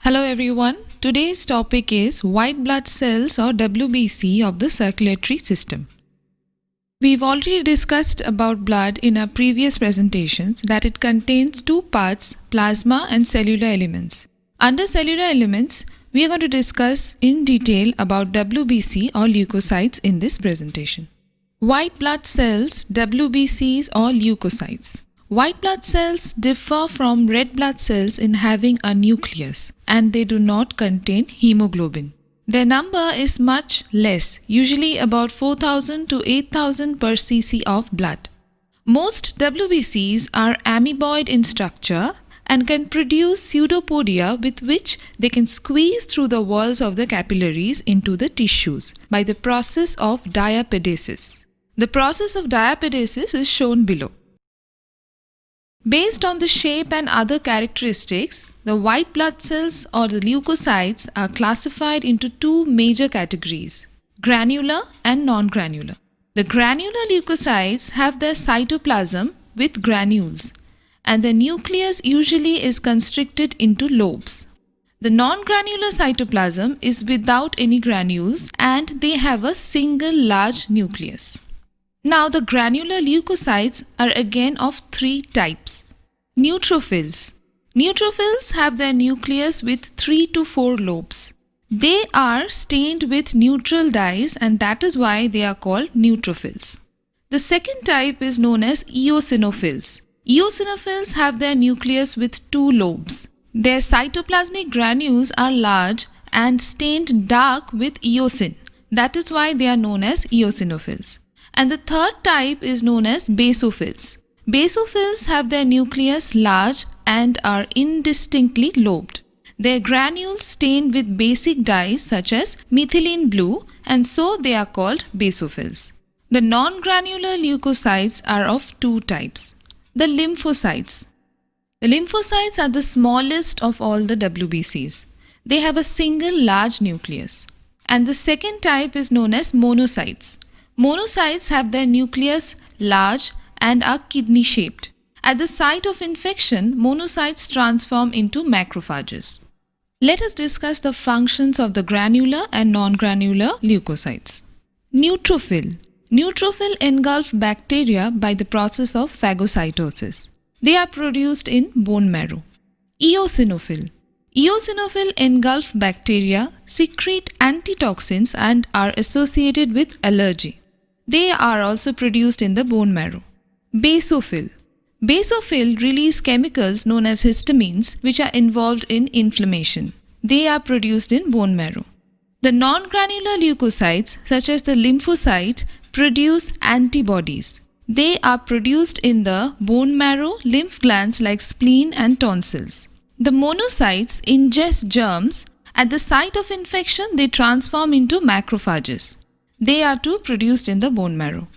Hello everyone. Today's topic is white blood cells or WBC of the circulatory system. We've already discussed about blood in our previous presentations that it contains two parts, plasma and cellular elements. Under cellular elements, we are going to discuss in detail about WBC or leukocytes in this presentation. White blood cells, WBCs or leukocytes. White blood cells differ from red blood cells in having a nucleus and they do not contain hemoglobin. Their number is much less, usually about 4,000 to 8,000 per cc of blood. Most WBCs are amoeboid in structure and can produce pseudopodia with which they can squeeze through the walls of the capillaries into the tissues by the process of diapedesis. The process of diapedesis is shown below. Based on the shape and other characteristics, the white blood cells or the leukocytes are classified into two major categories, granular and non-granular. The granular leukocytes have their cytoplasm with granules and the nucleus usually is constricted into lobes. The non-granular cytoplasm is without any granules and they have a single large nucleus. Now the granular leukocytes are again of three types. Neutrophils. Neutrophils have their nucleus with 3 to 4 lobes. They are stained with neutral dyes and that is why they are called neutrophils. The second type is known as eosinophils. Eosinophils have their nucleus with 2 lobes. Their cytoplasmic granules are large and stained dark with eosin. That is why they are known as eosinophils. And the third type is known as basophils. Basophils have their nucleus large and are indistinctly lobed. Their granules stained with basic dyes such as methylene blue and so they are called basophils. The non-granular leukocytes are of two types. The lymphocytes. The lymphocytes are the smallest of all the WBCs. They have a single large nucleus. And the second type is known as monocytes. Monocytes have their nucleus large and are kidney-shaped. At the site of infection, monocytes transform into macrophages. Let us discuss the functions of the granular and non-granular leukocytes. Neutrophil. Neutrophil engulf bacteria by the process of phagocytosis. They are produced in bone marrow. Eosinophil. Eosinophil engulf bacteria, secrete antitoxins and are associated with allergy. They are also produced in the bone marrow. Basophil. Basophil release chemicals known as histamines which are involved in inflammation. They are produced in bone marrow. The non-granular leukocytes such as the lymphocyte produce antibodies. They are produced in the bone marrow, lymph glands like spleen and tonsils. The monocytes ingest germs. At the site of infection, they transform into macrophages. They are too produced in the bone marrow.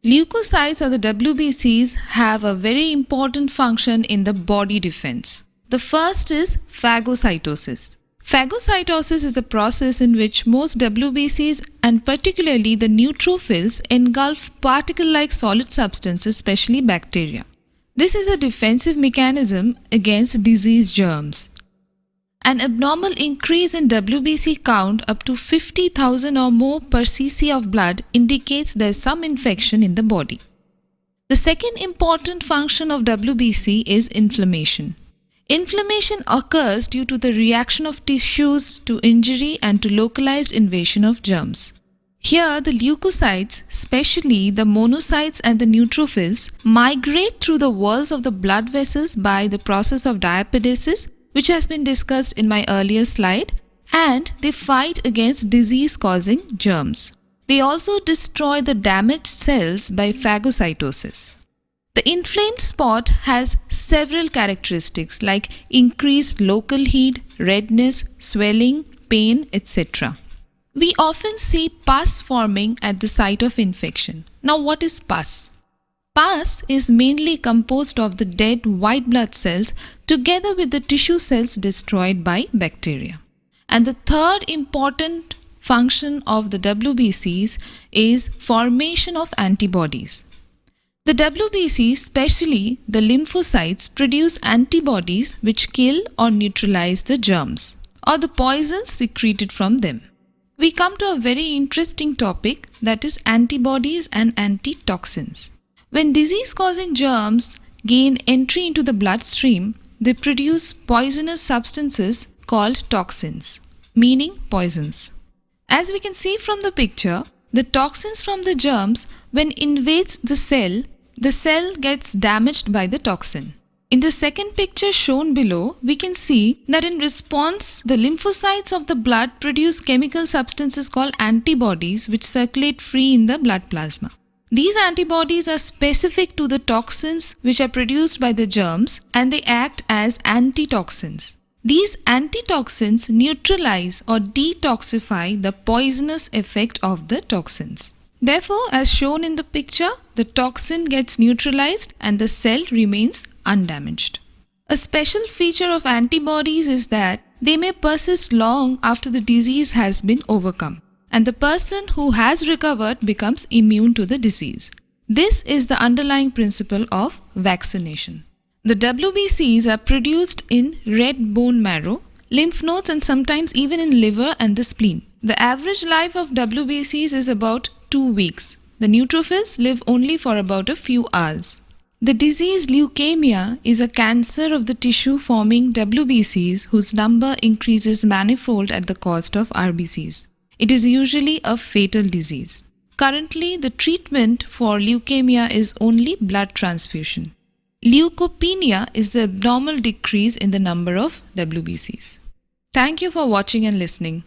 Leukocytes or the WBCs have a very important function in the body defense. The first is phagocytosis. Phagocytosis is a process in which most WBCs and particularly the neutrophils engulf particle-like solid substances, especially bacteria. This is a defensive mechanism against disease germs. An abnormal increase in WBC count up to 50,000 or more per cc of blood indicates there is some infection in the body. The second important function of WBC is inflammation. Inflammation occurs due to the reaction of tissues to injury and to localized invasion of germs. Here, the leukocytes, especially the monocytes and the neutrophils, migrate through the walls of the blood vessels by the process of diapedesis, which has been discussed in my earlier slide, and they fight against disease-causing germs. They also destroy the damaged cells by phagocytosis. The inflamed spot has several characteristics like increased local heat, redness, swelling, pain, etc. We often see pus forming at the site of infection. Now what is pus? Pus is mainly composed of the dead white blood cells together with the tissue cells destroyed by bacteria. And the third important function of the WBCs is formation of antibodies. The WBCs, especially the lymphocytes, produce antibodies which kill or neutralize the germs. or the poisons secreted from them. We come to a very interesting topic, that is antibodies and antitoxins. When disease-causing germs gain entry into the bloodstream, they produce poisonous substances called toxins, meaning poisons. As we can see from the picture, the toxins from the germs, when invades the cell gets damaged by the toxin. In the second picture shown below, we can see that in response, the lymphocytes of the blood produce chemical substances called antibodies which circulate free in the blood plasma. These antibodies are specific to the toxins which are produced by the germs and they act as antitoxins. These antitoxins neutralize or detoxify the poisonous effect of the toxins. Therefore, as shown in the picture, the toxin gets neutralized and the cell remains undamaged. A special feature of antibodies is that they may persist long after the disease has been overcome, and the person who has recovered becomes immune to the disease. This is the underlying principle of vaccination. The WBCs are produced in red bone marrow, lymph nodes, and sometimes even in liver and the spleen. The average life of WBCs is about 2 weeks. The neutrophils live only for about a few hours. The disease leukemia is a cancer of the tissue forming WBCs whose number increases manifold at the cost of RBCs. It is usually a fatal disease. Currently, the treatment for leukemia is only blood transfusion. Leukopenia is the abnormal decrease in the number of WBCs. Thank you for watching and listening.